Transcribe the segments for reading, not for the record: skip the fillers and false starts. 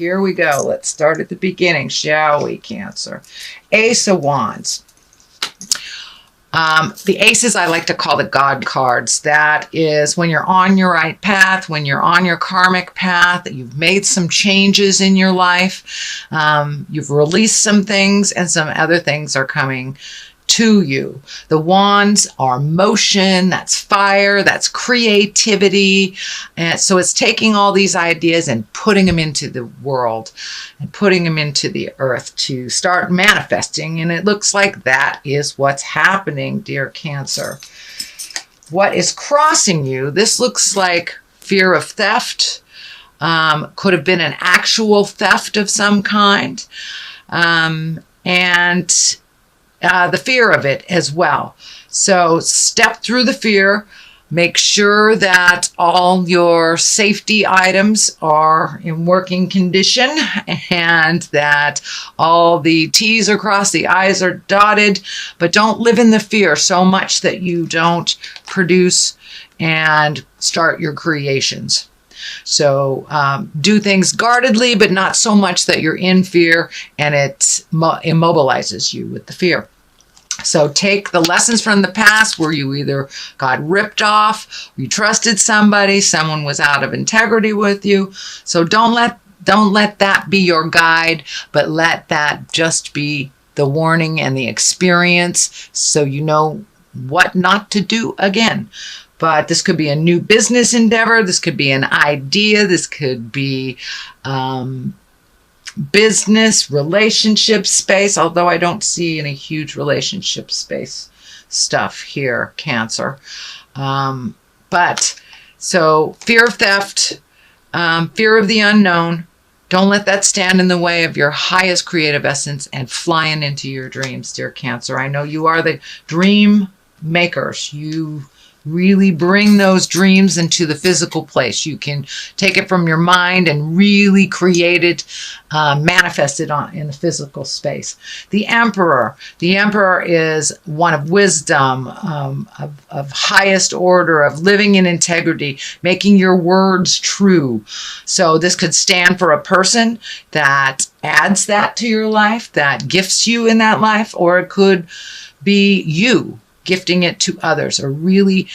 here we go. Let's start at the beginning, shall we, Cancer? Ace of Wands. The aces I like to call the God cards. That is when you're on your right path, when you're on your karmic path, that you've made some changes in your life, you've released some things, and some other things are coming to you. The wands are motion, that's fire, that's creativity. And so it's taking all these ideas and putting them into the world and putting them into the earth to start manifesting. And it looks like that is what's happening, dear Cancer. What is crossing you? This looks like fear of theft. Could have been an actual theft of some kind. And the fear of it as well. So step through the fear, make sure that all your safety items are in working condition and that all the T's are crossed, the I's are dotted, but don't live in the fear so much that you don't produce and start your creations. So do things guardedly, but not so much that you're in fear and it immobilizes you with the fear. So take the lessons from the past where you either got ripped off, you trusted somebody, someone was out of integrity with you. So don't let that be your guide, but let that just be the warning and the experience so you know what not to do again. But this could be a new business endeavor. This could be an idea. This could be business, relationship space, although I don't see any huge relationship space stuff here, Cancer. But so fear of theft, fear of the unknown. Don't let that stand in the way of your highest creative essence and flying into your dreams, dear Cancer. I know you are the dream makers. You really bring those dreams into the physical place. You can take it from your mind and really create it, manifest it in the physical space. The Emperor. The Emperor is one of wisdom, of highest order, of living in integrity, making your words true. So this could stand for a person that adds that to your life, that gifts you in that life, or it could be you gifting it to others, or really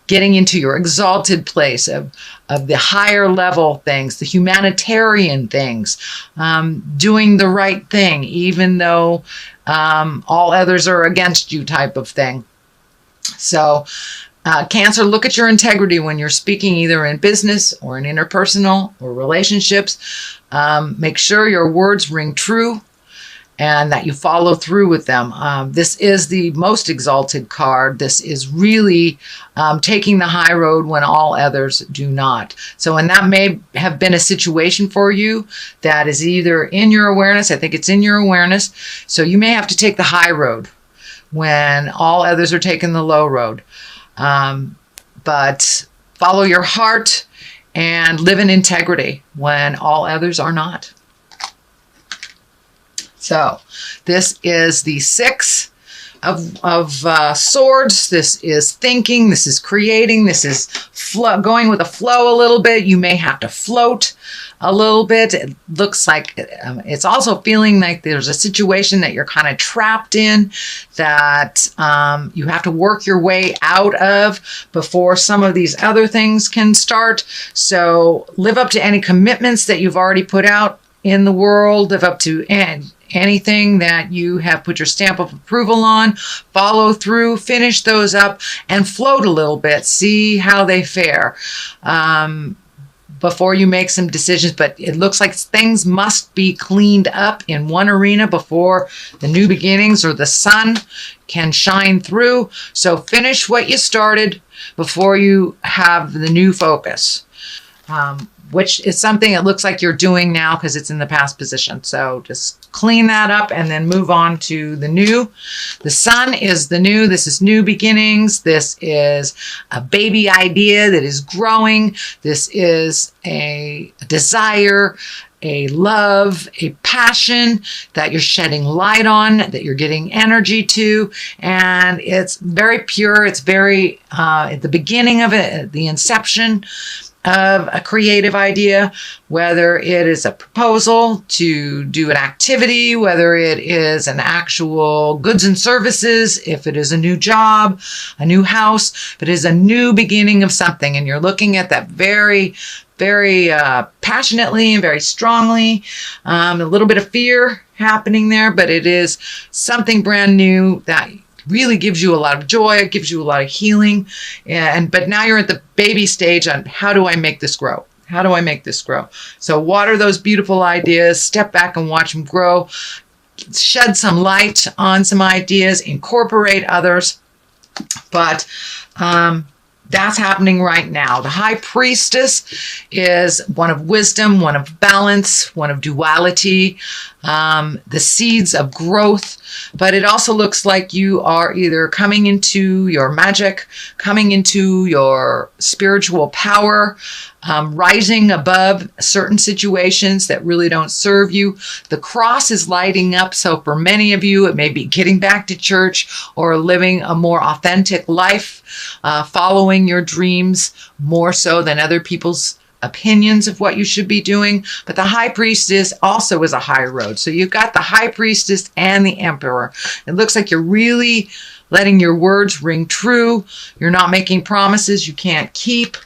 getting into your exalted place of the higher level things, the humanitarian things, doing the right thing, even though all others are against you type of thing. So Cancer, look at your integrity when you're speaking, either in business or in interpersonal or relationships. Make sure your words ring true and that you follow through with them. This is the most exalted card. This is really taking the high road when all others do not. So, and that may have been a situation for you that is either in your awareness. I think it's in your awareness. So you may have to take the high road when all others are taking the low road. But follow your heart and live in integrity when all others are not. So this is the Six of Swords. This is thinking. This is creating. This is going with the flow a little bit. You may have to float a little bit. It looks like it's also feeling like there's a situation that you're kind of trapped in that you have to work your way out of before some of these other things can start. So live up to any commitments that you've already put out in the world. Live up to anything that you have put your stamp of approval on, follow through, finish those up, and float a little bit. See how they fare before you make some decisions. But it looks like things must be cleaned up in one arena before the new beginnings or the sun can shine through. So finish what you started before you have the new focus. Which is something it looks like you're doing now because it's in the past position. So just clean that up and then move on to the new. The sun is the new. This is new beginnings. This is a baby idea that is growing. This is a desire, a love, a passion that you're shedding light on, that you're getting energy to. And it's very pure. It's very, at the beginning of it, the inception. of a creative idea, whether it is a proposal to do an activity, whether it is an actual goods and services, if it is a new job, a new house, if it is a new beginning of something, and you're looking at that very passionately and very strongly. A little bit of fear happening there, but it is something brand new that really gives you a lot of joy. It gives you a lot of healing. But now you're at the baby stage on how do I make this grow? How do I make this grow? So water those beautiful ideas, step back and watch them grow, shed some light on some ideas, incorporate others. But that's happening right now. The high priestess is one of wisdom, one of balance, one of duality, the seeds of growth. But it also looks like you are either coming into your magic, coming into your spiritual power, rising above certain situations that really don't serve you. The cross is lighting up. So for many of you, it may be getting back to church or living a more authentic life, following your dreams more so than other people's opinions of what you should be doing. But the high priestess also is a high road. So you've got the high priestess and the emperor. It looks like you're really letting your words ring true. You're not making promises you can't keep.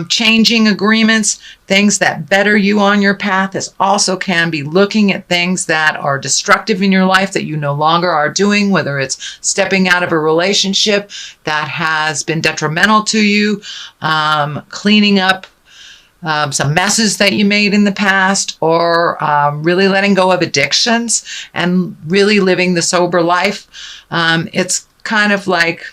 Changing agreements, things that better you on your path. This also can be looking at things that are destructive in your life that you no longer are doing, whether it's stepping out of a relationship that has been detrimental to you, cleaning up some messes that you made in the past, or really letting go of addictions and really living the sober life. It's kind of like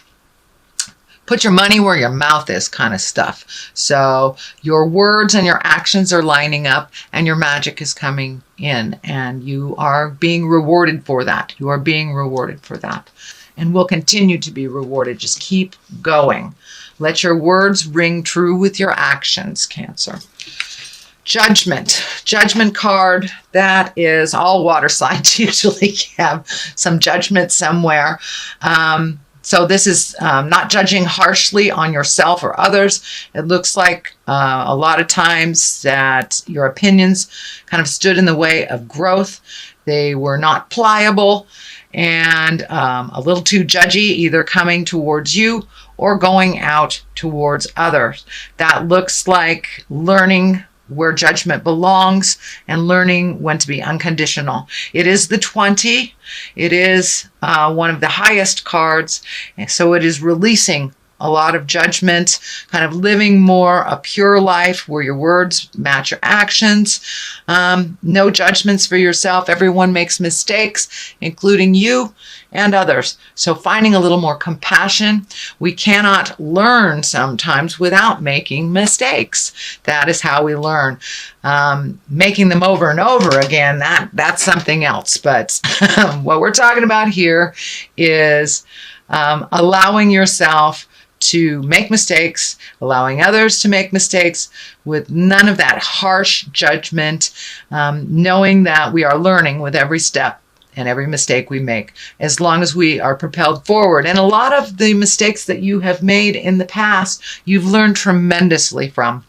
put your money where your mouth is kind of stuff. So your words and your actions are lining up and your magic is coming in, and you are being rewarded for that. You are being rewarded for that and will continue to be rewarded. Just keep going. Let your words ring true with your actions, Cancer. Judgment card. That is all water signs usually have some judgment somewhere. So this is not judging harshly on yourself or others. It looks like a lot of times that your opinions kind of stood in the way of growth. They were not pliable and a little too judgy, either coming towards you or going out towards others. That looks like learning where judgment belongs and learning when to be unconditional. It is the 20. It is one of the highest cards. And so it is releasing a lot of judgment, kind of living more a pure life where your words match your actions. No judgments for yourself. Everyone makes mistakes, including you and others. So finding a little more compassion. We cannot learn sometimes without making mistakes. That is how we learn. Making them over and over again, that's something else. But what we're talking about here is allowing yourself to make mistakes, allowing others to make mistakes with none of that harsh judgment, knowing that we are learning with every step and every mistake we make, as long as we are propelled forward. And a lot of the mistakes that you have made in the past, you've learned tremendously from.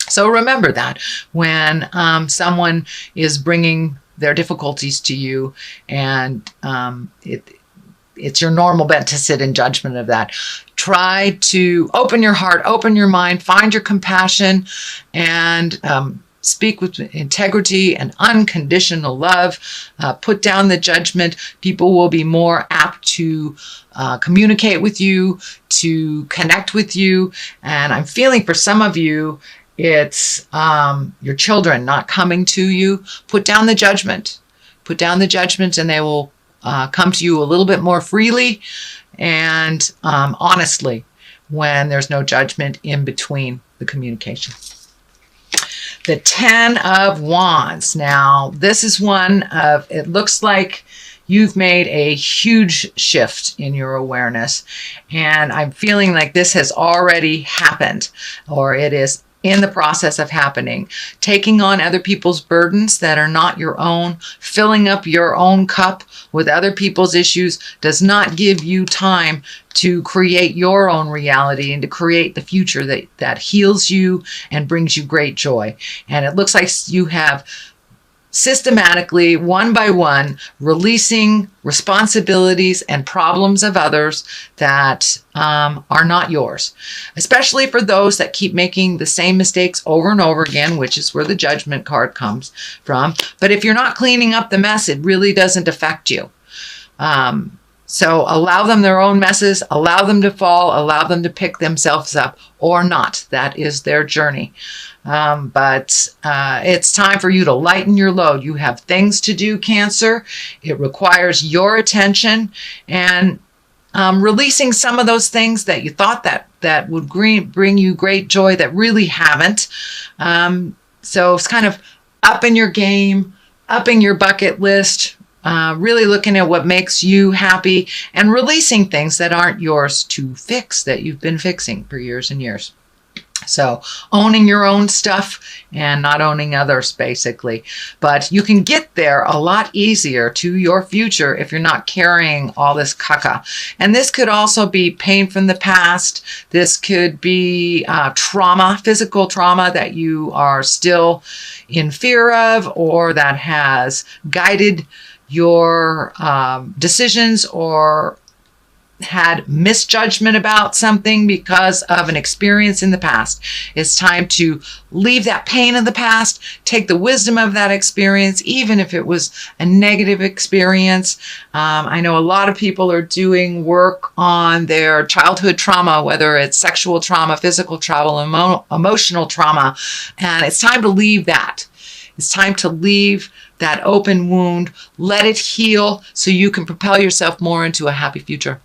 So remember that when someone is bringing their difficulties to you, and it's your normal bent to sit in judgment of that. Try to open your heart, open your mind, find your compassion, and speak with integrity and unconditional love. Put down the judgment. People will be more apt to communicate with you, to connect with you. And I'm feeling for some of you, it's your children not coming to you. Put down the judgment. Put down the judgment, and they will come to you a little bit more freely and honestly when there's no judgment in between the communication. The 10 of Wands. Now, this is one of, it looks like you've made a huge shift in your awareness. And I'm feeling like this has already happened, or it is in the process of happening. Taking on other people's burdens that are not your own, filling up your own cup with other people's issues does not give you time to create your own reality and to create the future that heals you and brings you great joy. And it looks like you have systematically, one by one, releasing responsibilities and problems of others that are not yours, especially for those that keep making the same mistakes over and over again, which is where the judgment card comes from. But if you're not cleaning up the mess, it really doesn't affect you. So allow them their own messes, allow them to fall, allow them to pick themselves up or not. That is their journey. But it's time for you to lighten your load. You have things to do, Cancer. It requires your attention and releasing some of those things that you thought that would bring you great joy that really haven't. So it's kind of upping your game, upping your bucket list, really looking at what makes you happy and releasing things that aren't yours to fix that you've been fixing for years and years. So owning your own stuff and not owning others, basically. But you can get there a lot easier to your future if you're not carrying all this caca. And this could also be pain from the past. This could be trauma, physical trauma that you are still in fear of or that has guided your decisions or had misjudgment about something because of an experience in the past. It's time to leave that pain in the past, take the wisdom of that experience, even if it was a negative experience. I know a lot of people are doing work on their childhood trauma, whether it's sexual trauma, physical trauma, emotional trauma, and it's time to leave that. It's time to leave that open wound, let it heal so you can propel yourself more into a happy future.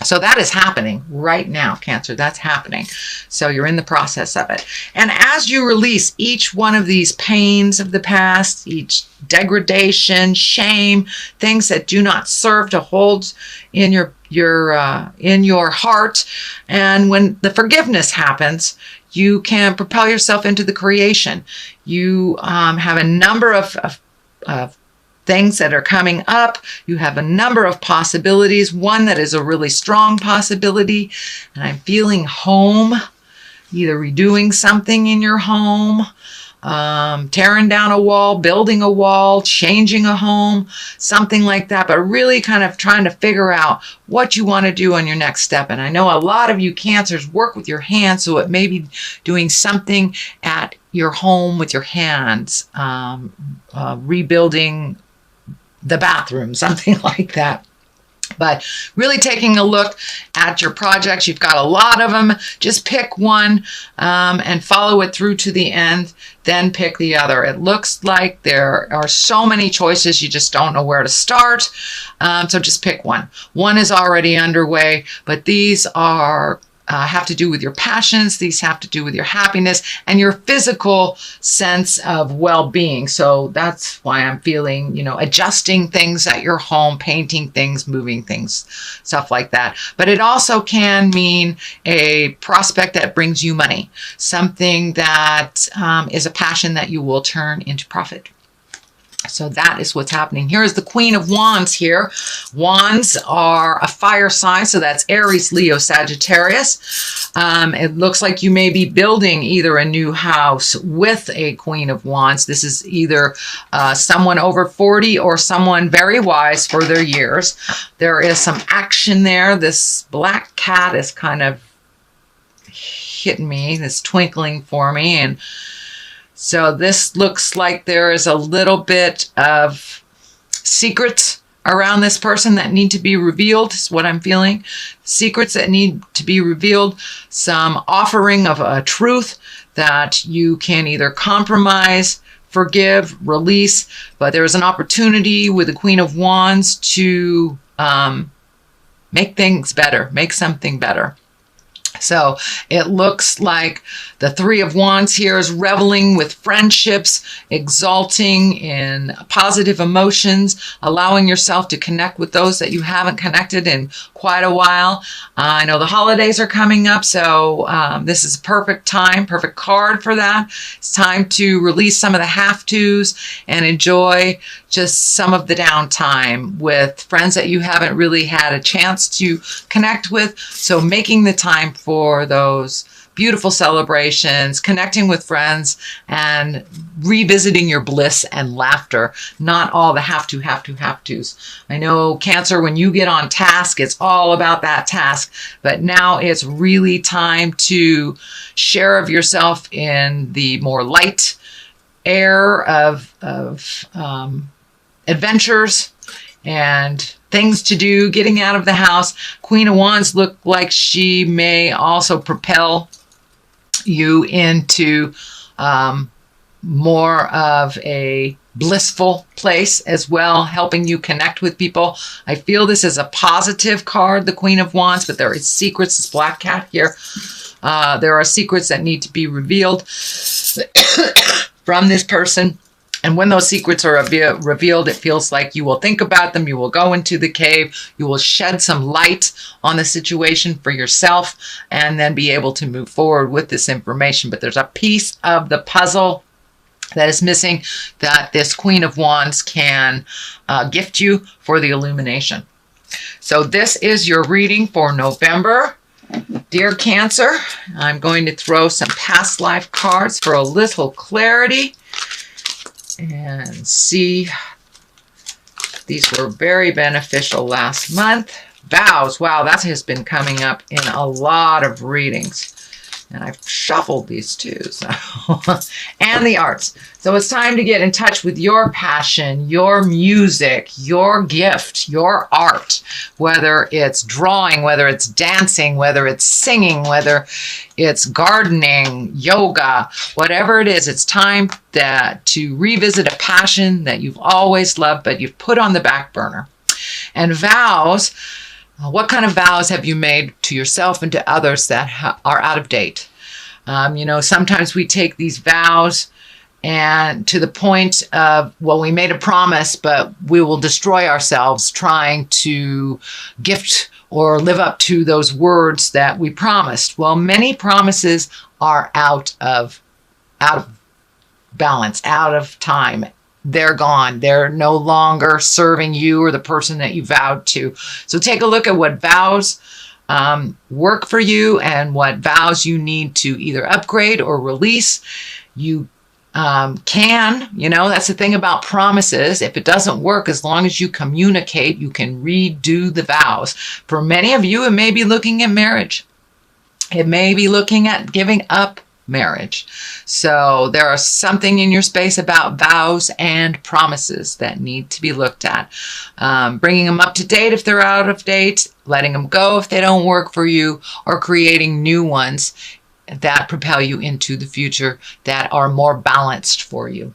So that is happening right now, Cancer. That's happening. So you're in the process of it. And as you release each one of these pains of the past, each degradation, shame, things that do not serve to hold in your heart, and when the forgiveness happens, you can propel yourself into the creation. You have a number of things that are coming up. You have a number of possibilities. One that is a really strong possibility, and I'm feeling home, either redoing something in your home, tearing down a wall, building a wall, changing a home, something like that, but really kind of trying to figure out what you want to do on your next step. And I know a lot of you Cancers work with your hands, so it may be doing something at your home with your hands, rebuilding the bathroom, something like that. But really taking a look at your projects. You've got a lot of them. Just pick one and follow it through to the end. Then pick the other. It looks like there are so many choices. You just don't know where to start. So just pick one. One is already underway, but these are have to do with your passions. These have to do with your happiness and your physical sense of well-being. So that's why I'm feeling, adjusting things at your home, painting things, moving things, stuff like that. But it also can mean a prospect that brings you money, something that is a passion that you will turn into profit. So that is what's happening. Here is the Queen of Wands here. Wands are a fire sign, so that's Aries, Leo, Sagittarius. It looks like you may be building either a new house with a Queen of Wands. This is either someone over 40 or someone very wise for their years. There is some action there. This black cat is kind of hitting me, this twinkling for me, and so this looks like there is a little bit of secrets around this person that need to be revealed, is what I'm feeling. Secrets that need to be revealed, some offering of a truth that you can either compromise, forgive, release, but there is an opportunity with the Queen of Wands to make things better, make something better. So it looks like the Three of Wands here is reveling with friendships, exalting in positive emotions, allowing yourself to connect with those that you haven't connected in quite a while. I know the holidays are coming up, so this is a perfect time, perfect card for that. It's time to release some of the have-tos and enjoy just some of the downtime with friends that you haven't really had a chance to connect with. So making the time for those beautiful celebrations, connecting with friends, and revisiting your bliss and laughter, not all the have-tos. I know Cancer, when you get on task, it's all about that task, but now it's really time to share of yourself in the more light air of adventures and things to do, getting out of the house. Queen of Wands look like she may also propel you into more of a blissful place as well, helping you connect with people. I feel this is a positive card, the Queen of Wands, but there are secrets. This black cat here. There are secrets that need to be revealed from this person. And when those secrets are revealed, it feels like you will think about them. You will go into the cave. You will shed some light on the situation for yourself and then be able to move forward with this information. But there's a piece of the puzzle that is missing that this Queen of Wands can gift you for the illumination. So this is your reading for November. Dear Cancer, I'm going to throw some past life cards for a little clarity. And see, these were very beneficial last month. Vows, wow, that has been coming up in a lot of readings. And I've shuffled these too. So. And the arts. So it's time to get in touch with your passion, your music, your gift, your art. Whether it's drawing, whether it's dancing, whether it's singing, whether it's gardening, yoga, whatever it is, it's time to revisit a passion that you've always loved, but you've put on the back burner. And vows, what kind of vows have you made to yourself and to others that are out of date? Sometimes we take these vows and to the point of, well, we made a promise, but we will destroy ourselves trying to gift or live up to those words that we promised. Well, many promises are out of balance, out of time. They're gone. They're no longer serving you or the person that you vowed to. So take a look at what vows work for you and what vows you need to either upgrade or release. You that's the thing about promises. If it doesn't work, as long as you communicate, you can redo the vows. For many of you, it may be looking at marriage. It may be looking at giving up marriage. So there are something in your space about vows and promises that need to be looked at. Bringing them up to date if they're out of date, letting them go if they don't work for you, or creating new ones that propel you into the future that are more balanced for you.